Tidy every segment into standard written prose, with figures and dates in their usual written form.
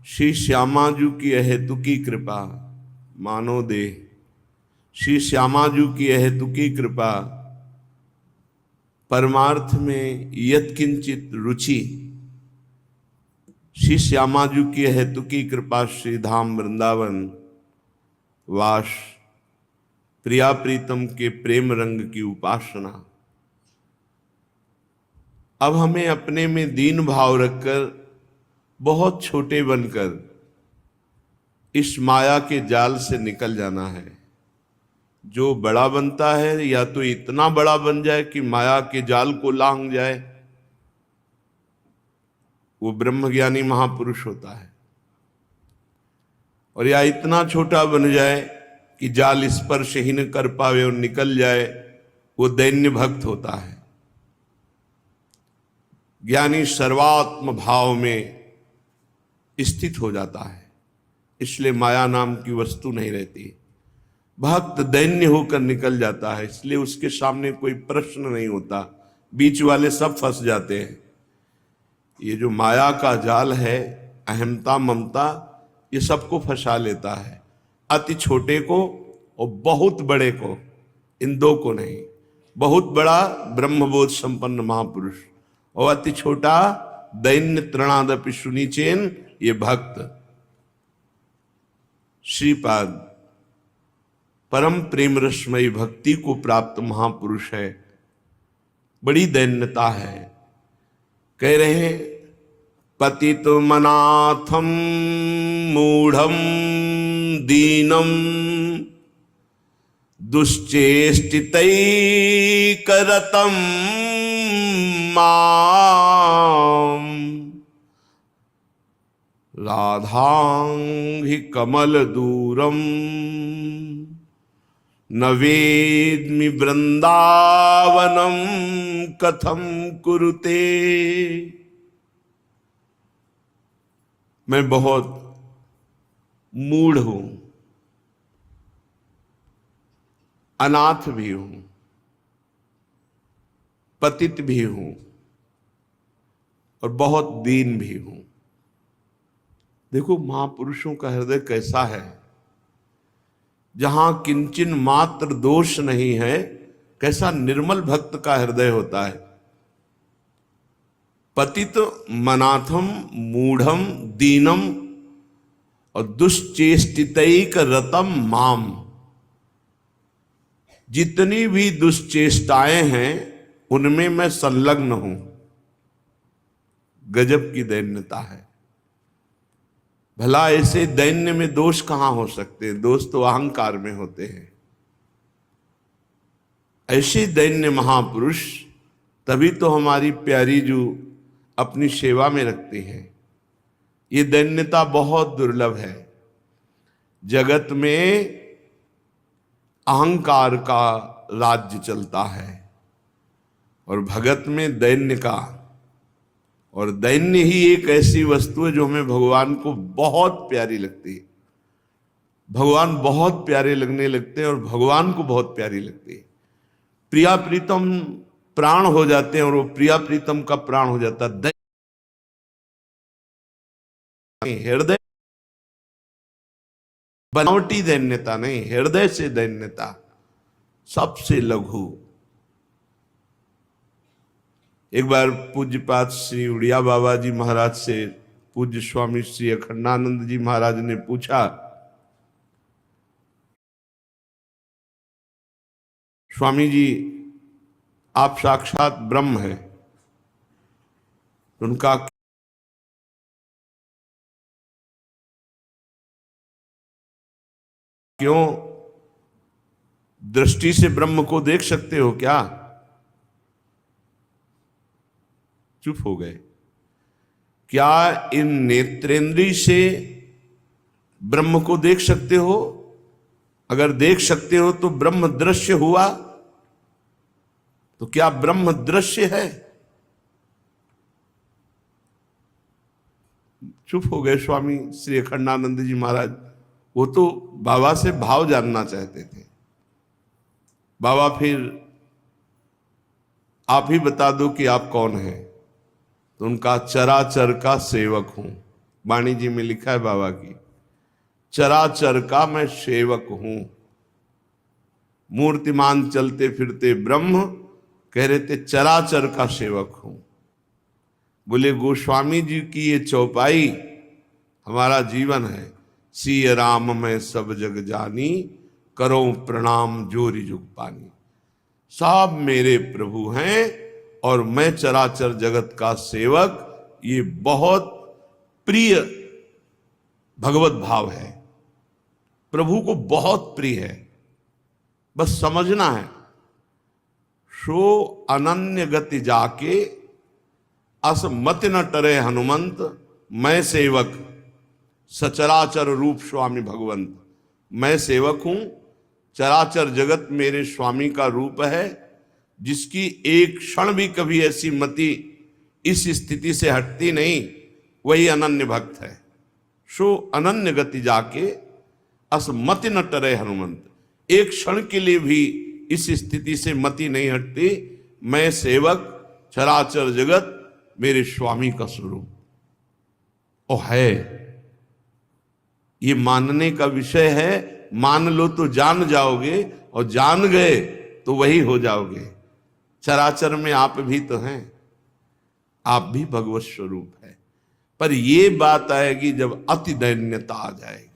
श्री श्यामाजू की अहेतुकी कृपा मानो दे। श्री श्यामाजू की अहेतुकी कृपा परमार्थ में यत्किंचित रुचि। श्री श्यामाजू की अहेतुकी कृपा श्री धाम वृंदावन वास प्रिया प्रीतम के प्रेम रंग की उपासना। अब हमें अपने में दीन भाव रखकर बहुत छोटे बनकर इस माया के जाल से निकल जाना है। जो बड़ा बनता है या तो इतना बड़ा बन जाए कि माया के जाल को लांघ जाए, वो ब्रह्मज्ञानी महापुरुष होता है। और या इतना छोटा बन जाए कि जाल स्पर्श ही न कर पावे और निकल जाए, वो दैन्य भक्त होता है। ज्ञानी सर्वात्म भाव में स्थित हो जाता है, इसलिए माया नाम की वस्तु नहीं रहती। भक्त दैन्य होकर निकल जाता है, इसलिए उसके सामने कोई प्रश्न नहीं होता। बीच वाले सब फंस जाते हैं। ये जो माया का जाल है, अहमता ममता, ये सबको फंसा लेता है। अति छोटे को और बहुत बड़े को, इन दो को नहीं। बहुत बड़ा ब्रह्मबोध संपन्न महापुरुष और अति छोटा दैन्य तृणादपि सुनीचेन, ये भक्त। श्रीपाद परम प्रेम रसमयी भक्ति को प्राप्त महापुरुष है। बड़ी दैन्यता है। कह रहे हैं पतित मनाथम मूढ़म दीनम दुश्चेष्टितैकरतम माम राधांघि कमल दूरम न वेद्मि वृंदावनम कथम कुरुते। मैं बहुत मूढ़ हूं, अनाथ भी हूं, पतित भी हूं और बहुत दीन भी हूं। देखो महापुरुषों का हृदय कैसा है। जहां किंचन मात्र दोष नहीं है, कैसा निर्मल भक्त का हृदय होता है। पतित मनाथम मूढ़म दीनम और दुश्चेष्टितैक रतम माम। जितनी भी दुश्चेष्टाएं हैं उनमें मैं संलग्न हूं। गजब की दैन्यता है। भला ऐसे दैन्य में दोष कहां हो सकते हैं? दोष तो अहंकार में होते हैं। ऐसे दैन्य महापुरुष तभी तो हमारी प्यारी जो अपनी सेवा में रखते हैं। ये दैन्यता बहुत दुर्लभ है। जगत में अहंकार का राज्य चलता है और भगत में दैन्य का। और दैन्य ही एक ऐसी वस्तु है जो हमें भगवान को बहुत प्यारी लगती है। भगवान बहुत प्यारे लगने लगते हैं और भगवान को बहुत प्यारी लगती है। प्रिया प्रीतम प्राण हो जाते हैं और वो प्रिया प्रीतम का प्राण हो जाता है। हृदय बनावटी दैन्यता नहीं, हृदय से दैन्यता सबसे लघु। एक बार पूज्यपाद श्री उड़िया बाबा जी महाराज से पूज्य स्वामी श्री अखंडानंद जी महाराज ने पूछा, स्वामी जी आप साक्षात ब्रह्म हैं। उनका क्यों? दृष्टि से ब्रह्म को देख सकते हो क्या? चुप हो गए। क्या इन नेत्रेंद्रिय से ब्रह्म को देख सकते हो? अगर देख सकते हो तो ब्रह्म दृश्य हुआ, तो क्या ब्रह्म दृश्य है? चुप हो गए स्वामी श्री अखंडानंद जी महाराज। वो तो बाबा से भाव जानना चाहते थे। बाबा फिर आप ही बता दो कि आप कौन हैं। तो उनका चराचर का सेवक हूं। वाणी जी में लिखा है बाबा की, चराचर का मैं सेवक हूं। मूर्तिमान चलते फिरते ब्रह्म कह रहे थे चराचर का सेवक हूं। बोले गोस्वामी जी की ये चौपाई हमारा जीवन है। सिय राम मैं सब जग जानी, करो प्रणाम जोरी जुग पानी। सब मेरे प्रभु हैं और मैं चराचर जगत का सेवक। ये बहुत प्रिय भगवत भाव है, प्रभु को बहुत प्रिय है। बस समझना है, सो अनन्य गति जाके अस मति न टरे हनुमंत, मैं सेवक सचराचर रूप स्वामी भगवंत। मैं सेवक हूं, चराचर जगत मेरे स्वामी का रूप है, जिसकी एक क्षण भी कभी ऐसी मति इस स्थिति से हटती नहीं, वही अनन्य भक्त है। सो अनन्य गति जाके अस मति न टरे हनुमंत, एक क्षण के लिए भी इस स्थिति से मति नहीं हटती। मैं सेवक, चराचर जगत मेरे स्वामी का स्वरूप ओ है। ये मानने का विषय है। मान लो तो जान जाओगे, और जान गए तो वही हो जाओगे। चराचर में आप भी तो हैं, आप भी भगवत स्वरूप है। पर ये बात आएगी जब अति दैन्यता आ जाएगी।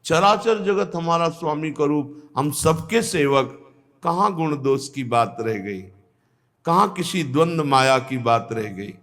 चराचर जगत हमारा स्वामी का रूप, हम सबके सेवक, कहां गुण दोष की बात रह गई, कहां किसी द्वंद्व माया की बात रह गई।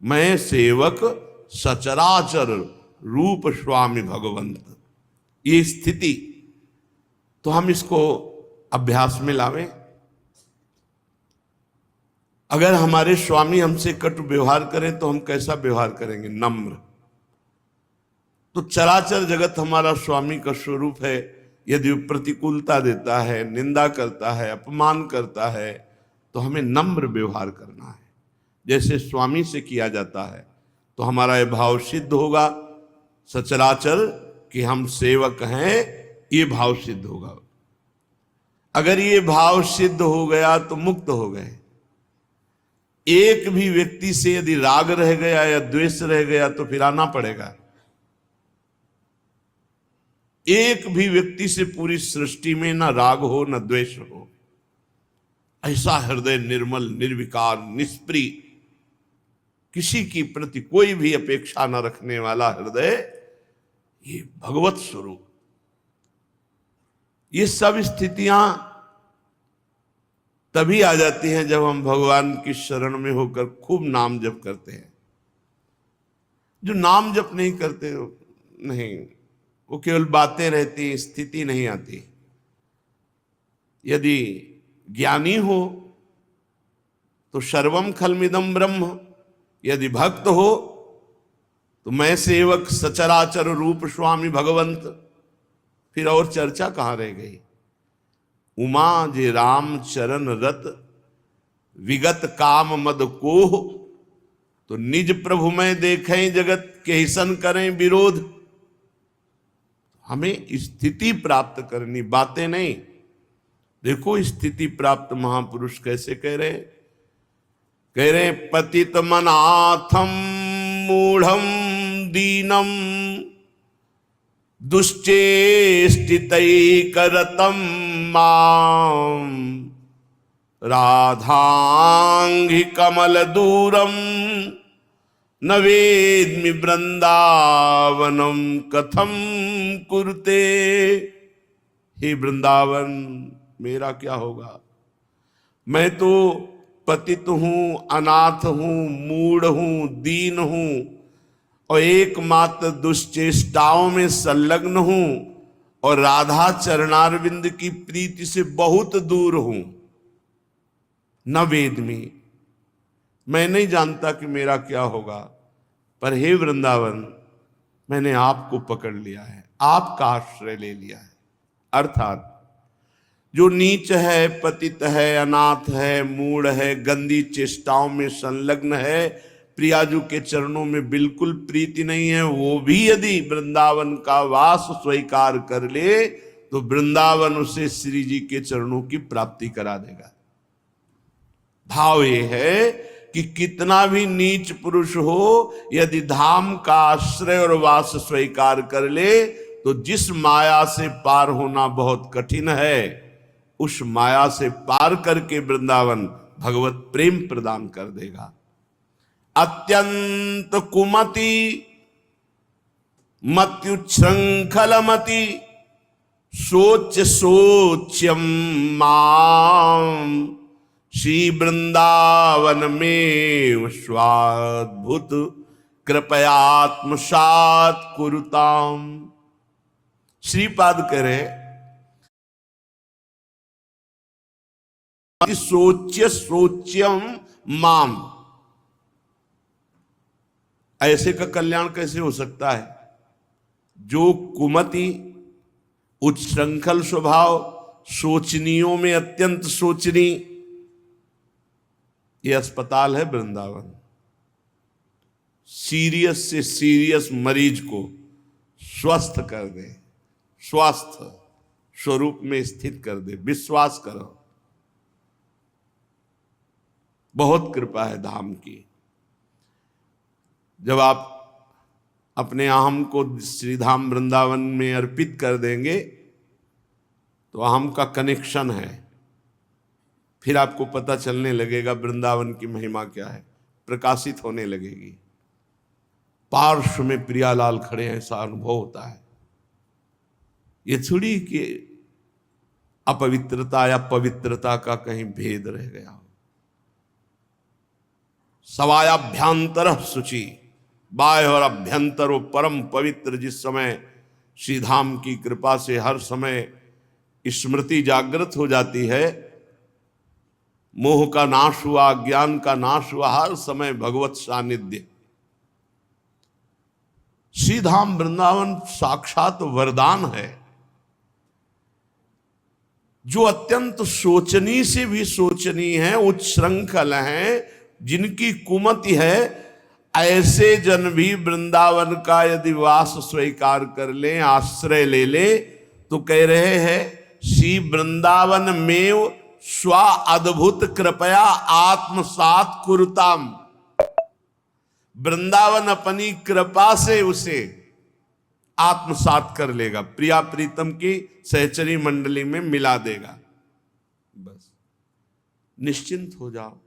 मैं सेवक सचराचर रूप स्वामी भगवंत, ये स्थिति तो हम इसको अभ्यास में लावें। अगर हमारे स्वामी हमसे कटु व्यवहार करें तो हम कैसा व्यवहार करेंगे? नम्र। तो चराचर जगत हमारा स्वामी का स्वरूप है। यदि वो प्रतिकूलता देता है, निंदा करता है, अपमान करता है, तो हमें नम्र व्यवहार करना है, जैसे स्वामी से किया जाता है। तो हमारा यह भाव सिद्ध होगा सचराचर कि हम सेवक हैं, ये भाव सिद्ध होगा। अगर ये भाव सिद्ध हो गया तो मुक्त हो गए। एक भी व्यक्ति से यदि राग रह गया या द्वेष रह गया तो फिर आना पड़ेगा। एक भी व्यक्ति से पूरी सृष्टि में ना राग हो ना द्वेष हो, ऐसा हृदय निर्मल, निर्विकार, निष्प्रिय, किसी की प्रति कोई भी अपेक्षा न रखने वाला हृदय, ये भगवत स्वरूप। ये सब स्थितियां तभी आ जाती हैं जब हम भगवान की शरण में होकर खूब नाम जप करते हैं। जो नाम जप नहीं करते नहीं, वो केवल बातें रहती, स्थिति नहीं आती। यदि ज्ञानी हो तो सर्वम खलमिदम ब्रह्म, यदि भक्त हो तो मैं सेवक सचराचर रूप स्वामी भगवंत, फिर और चर्चा कहां रह गई। उमा जे राम चरण रत विगत काम मद कोह, तो निज प्रभु में देखें जगत के हिसन करें विरोध। हमें स्थिति प्राप्त करनी, बातें नहीं। देखो स्थिति प्राप्त महापुरुष कैसे कह रहे पतित मनाथम मूढ़म दीनम दुश्चेष्टितैकरतम माम राधांघि कमल दूरम न वेद्मि वृंदावनम कथम कुरुते। हे वृंदावन, मेरा क्या होगा? मैं तो पतित हूं, अनाथ हूं, मूढ़ हूं, दीन हूं और एकमात्र दुष्चेष्टाओं में संलग्न हूं और राधा चरणारविंद की प्रीति से बहुत दूर हूं। न वेद्मि, मैं नहीं जानता कि मेरा क्या होगा, पर हे वृंदावन, मैंने आपको पकड़ लिया है, आपका आश्रय ले लिया है। अर्थात जो नीच है, पतित है, अनाथ है, मूढ़ है, गंदी चेष्टाओं में संलग्न है, प्रियाजू के चरणों में बिल्कुल प्रीति नहीं है, वो भी यदि वृंदावन का वास स्वीकार कर ले तो वृंदावन उसे श्री जी के चरणों की प्राप्ति करा देगा। भाव ये है कि कितना भी नीच पुरुष हो, यदि धाम का आश्रय और वास स्वीकार कर ले तो जिस माया से पार होना बहुत कठिन है, उस माया से पार करके वृंदावन भगवत प्रेम प्रदान कर देगा। अत्यंत कुमति मत्युच्छृंखलमति सोच सोच्यम माम श्री वृंदावन में स्वाद्भुत कृपयात्मसात कुरुताम। श्रीपाद कह रहे सोच्य सोच्यम माम, ऐसे का कल्याण कैसे हो सकता है? जो कुमति, उच्छृंखल स्वभाव, सोचनियों में अत्यंत सोचनी, ये अस्पताल है वृंदावन। सीरियस से सीरियस मरीज को स्वस्थ कर दे, स्वस्थ स्वरूप में स्थित कर दे। विश्वास करो, बहुत कृपा है धाम की। जब आप अपने अहम को श्रीधाम वृंदावन में अर्पित कर देंगे तो अहम का कनेक्शन है, फिर आपको पता चलने लगेगा वृंदावन की महिमा क्या है, प्रकाशित होने लगेगी। पार्श्व में प्रियालाल खड़े हैं, ऐसा अनुभव होता है। ये थोड़ी कि अपवित्रता या पवित्रता का कहीं भेद रह गया हो। सवायाभ्यंतर शुचि, बाह्य और अभ्यंतर वो परम पवित्र। जिस समय श्रीधाम की कृपा से हर समय स्मृति जागृत हो जाती है, मोह का नाश हुआ, ज्ञान का नाश हुआ, हर समय भगवत सानिध्य। श्रीधाम वृंदावन साक्षात वरदान है, जो अत्यंत सोचनी से भी सोचनी है, उच्छृंखल है, जिनकी कुमति है। ऐसे जन भी वृंदावन का यदि वास स्वीकार कर ले, आश्रय ले ले, तो कह रहे हैं श्री वृंदावन में स्व अद्भुत कृपया आत्मसात कुरुताम। वृंदावन अपनी कृपा से उसे आत्मसात कर लेगा, प्रिया प्रीतम की सहचरी मंडली में मिला देगा। बस निश्चिंत हो जाओ।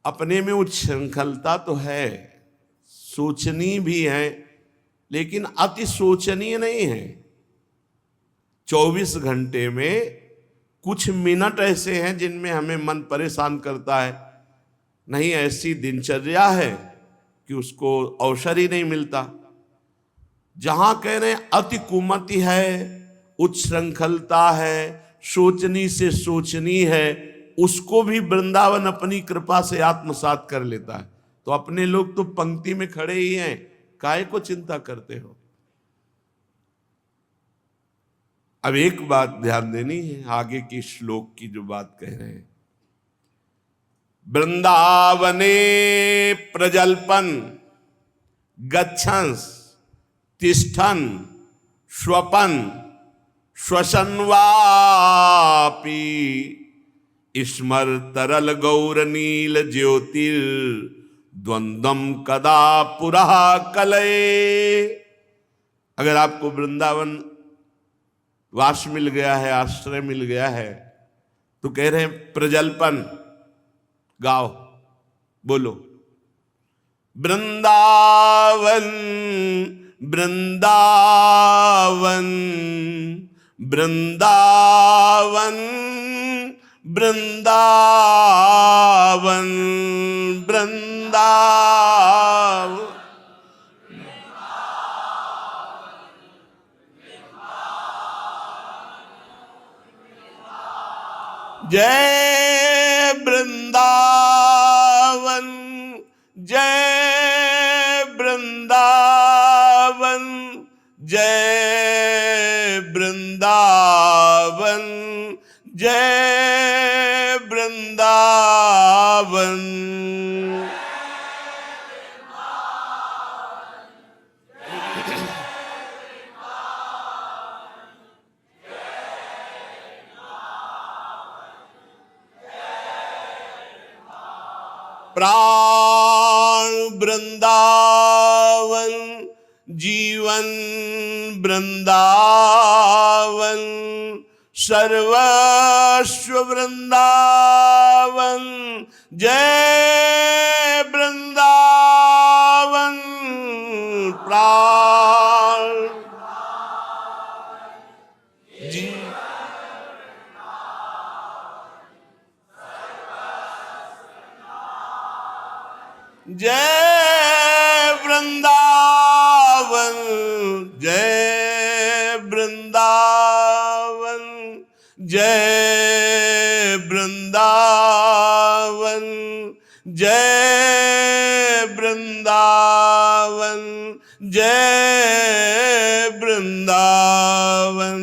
अपने में उच्छृंखलता तो है, सोचनी भी है, लेकिन अति सोचनीय नहीं है। 24 घंटे में कुछ मिनट ऐसे हैं जिनमें हमें मन परेशान करता है। नहीं, ऐसी दिनचर्या है कि उसको अवसर ही नहीं मिलता। जहां कह रहे हैं अति कुमति है, उच्छृंखलता है, सोचनी से सोचनी है, उसको भी वृंदावन अपनी कृपा से आत्मसात कर लेता है। तो अपने लोग तो पंक्ति में खड़े ही हैं, काहे को चिंता करते हो? अब एक बात ध्यान देनी है, आगे की श्लोक की जो बात कह रहे हैं। वृंदावने प्रजल्पन गच्छंस तिष्ठन स्वपन श्वसन्वापि स्मर तरल गौर नील ज्योतिर द्वंद्वम कदा पुरः कलये। अगर आपको वृंदावन वास मिल गया है, आश्रय मिल गया है, तो कह रहे हैं प्रजल्पन गाओ, बोलो वृंदावन वृंदावन वृंदावन वृंदावन वृंदावन। जय वृंदावन, जय वृंदावन, जय वृंदावन, जय वृंदावन। प्राण वृंदावन, जीवन वृंदावन, सर्वस्व वृंदावन, जय वृंदावन। प्राण जी जय वृंदावन, जय वृंदावन, जय वृंदावन, जय वृंदावन, जय वृंदावन।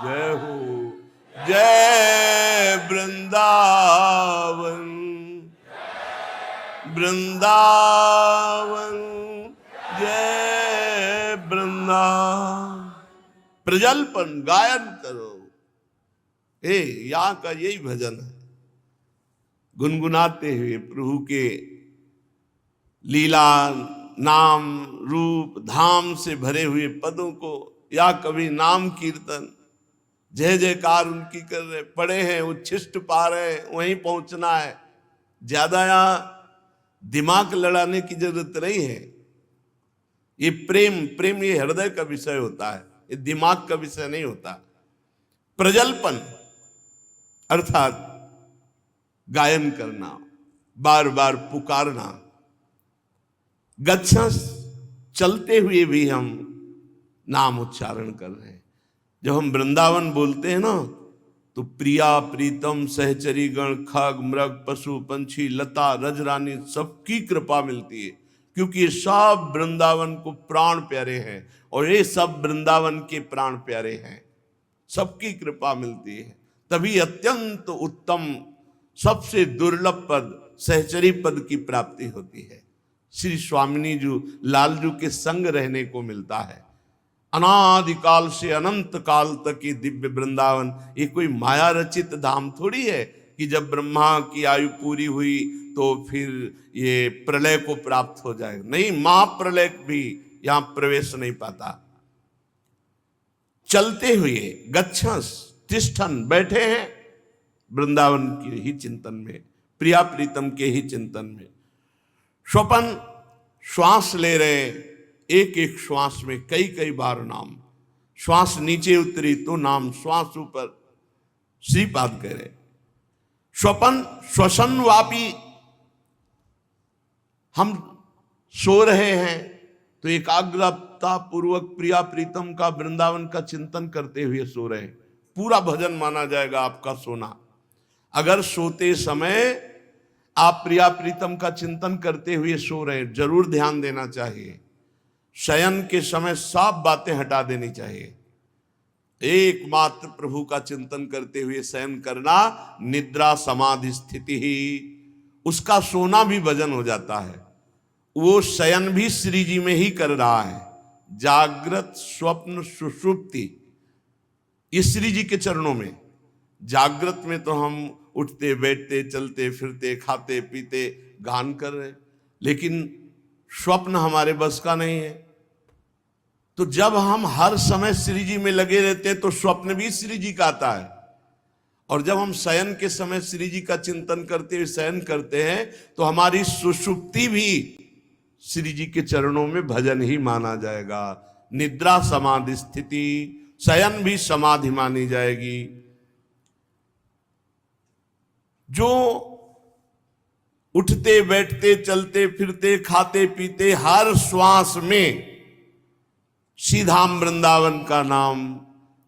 जय हो, जय वृंदावन, वृंदावन, जय वृंदावन। प्रजल्पन गायन करो। यहाँ का यही भजन है, गुनगुनाते हुए प्रभु के लीला नाम रूप धाम से भरे हुए पदों को, या कभी नाम कीर्तन जय जयकार उनकी कर रहे, पड़े हैं उच्छिष्ट पा रहे हैं, वहीं पहुंचना है। ज्यादा यहाँ दिमाग लड़ाने की जरूरत नहीं है। ये प्रेम ये हृदय का विषय होता है, ये दिमाग का विषय नहीं होता। प्रजल्पन अर्थात गायन करना, बार बार पुकारना। गच्छस चलते हुए भी हम नाम उच्चारण कर रहे हैं। जब हम वृंदावन बोलते हैं ना, तो प्रिया प्रीतम सहचरी गण खग मृग पशु पंछी लता रजरानी सबकी कृपा मिलती है, क्योंकि ये सब वृंदावन को प्राण प्यारे हैं और ये सब वृंदावन के प्राण प्यारे हैं। सबकी कृपा मिलती है, तभी अत्यंत उत्तम सबसे दुर्लभ पद सहचरी पद की प्राप्ति होती है। श्री स्वामिनी जी लालजू के संग रहने को मिलता है। अनादिकाल से अनंत काल तक ये दिव्य वृंदावन ये कोई माया रचित धाम थोड़ी है कि जब ब्रह्मा की आयु पूरी हुई तो फिर ये प्रलय को प्राप्त हो जाएगा। नहीं, महाप्रलय भी यहां प्रवेश नहीं पाता। चलते हुए गच्छस तिष्ठन बैठे हैं वृंदावन के ही चिंतन में, प्रिया प्रीतम के ही चिंतन में। स्वपन श्वास ले रहे, एक एक श्वास में कई कई बार नाम। श्वास नीचे उतरी तो नाम, श्वास ऊपर श्रीपाद कह रहे। स्वपन श्वसन वापी, हम सो रहे हैं तो एकाग्रता पूर्वक प्रिया प्रीतम का वृंदावन का चिंतन करते हुए सो रहे हैं। पूरा भजन माना जाएगा आपका सोना। अगर सोते समय आप प्रिया प्रीतम का चिंतन करते हुए सो रहे हैं, जरूर ध्यान देना चाहिए। शयन के समय सब बातें हटा देनी चाहिए। एकमात्र प्रभु का चिंतन करते हुए शयन करना निद्रा समाधि स्थिति ही, उसका सोना भी भजन हो जाता है। वो शयन भी श्री जी में ही कर रहा है। जागृत स्वप्न सुषुप्ति ये श्री जी के चरणों में। जागृत में तो हम उठते बैठते चलते फिरते खाते पीते गान कर रहे, लेकिन स्वप्न हमारे बस का नहीं है। तो जब हम हर समय श्री जी में लगे रहते हैं तो स्वप्न भी श्री जी का आता है। और जब हम शयन के समय श्री जी का चिंतन करते हुए शयन करते हैं तो हमारी सुषुप्ति भी श्री जी के चरणों में भजन ही माना जाएगा। निद्रा समाधि स्थिति, शयन भी समाधि मानी जाएगी। जो उठते बैठते चलते फिरते खाते पीते हर श्वास में श्रीधाम वृंदावन का नाम,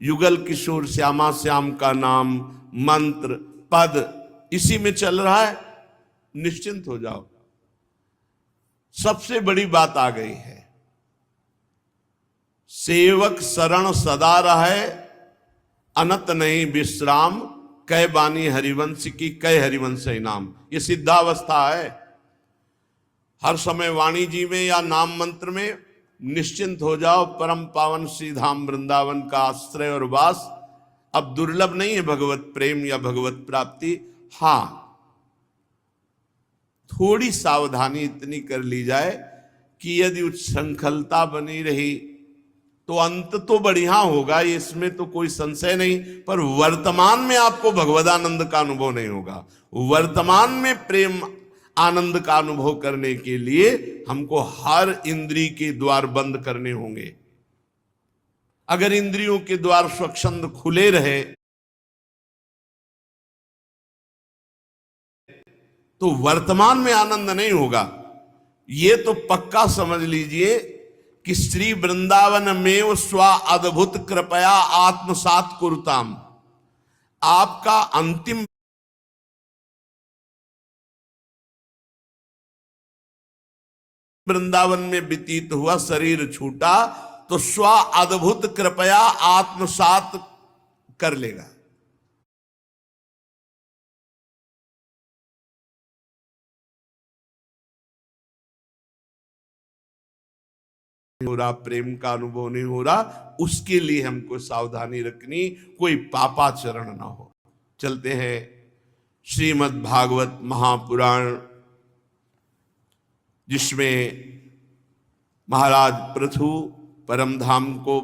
युगल किशोर श्यामा श्याम का नाम, मंत्र पद इसी में चल रहा है, निश्चिंत हो जाओ। सबसे बड़ी बात आ गई है, सेवक शरण सदा रहे, अनत नहीं विश्राम, कै बानी हरिवंश की कै हरिवंश नाम। ये सिद्धावस्था है। हर समय वाणी जी में या नाम मंत्र में निश्चिंत हो जाओ। परम पावन श्री धाम वृंदावन का आश्रय और वास अब दुर्लभ नहीं है। भगवत प्रेम या भगवत प्राप्ति हां, थोड़ी सावधानी इतनी कर ली जाए कि यदि उच्छृंखलता बनी रही तो अंत तो बढ़िया होगा, इसमें तो कोई संशय नहीं, पर वर्तमान में आपको भगवदानंद का अनुभव नहीं होगा। वर्तमान में प्रेम आनंद का अनुभव करने के लिए हमको हर इंद्रिय के द्वार बंद करने होंगे। अगर इंद्रियों के द्वार स्वच्छंद खुले रहे तो वर्तमान में आनंद नहीं होगा। ये तो पक्का समझ लीजिए कि श्री वृंदावन में स्व अद्भुत कृपया आत्मसात कुरुताम, आपका अंतिम वृंदावन में व्यतीत हुआ, शरीर छूटा तो स्व अद्भुत कृपया आत्मसात कर लेगा। हो रहा, प्रेम का अनुभव नहीं हो रहा, उसके लिए हमको सावधानी रखनी, कोई पापाचरण ना हो। चलते हैं श्रीमद् भागवत महापुराण, जिसमें महाराज पृथु परम धाम को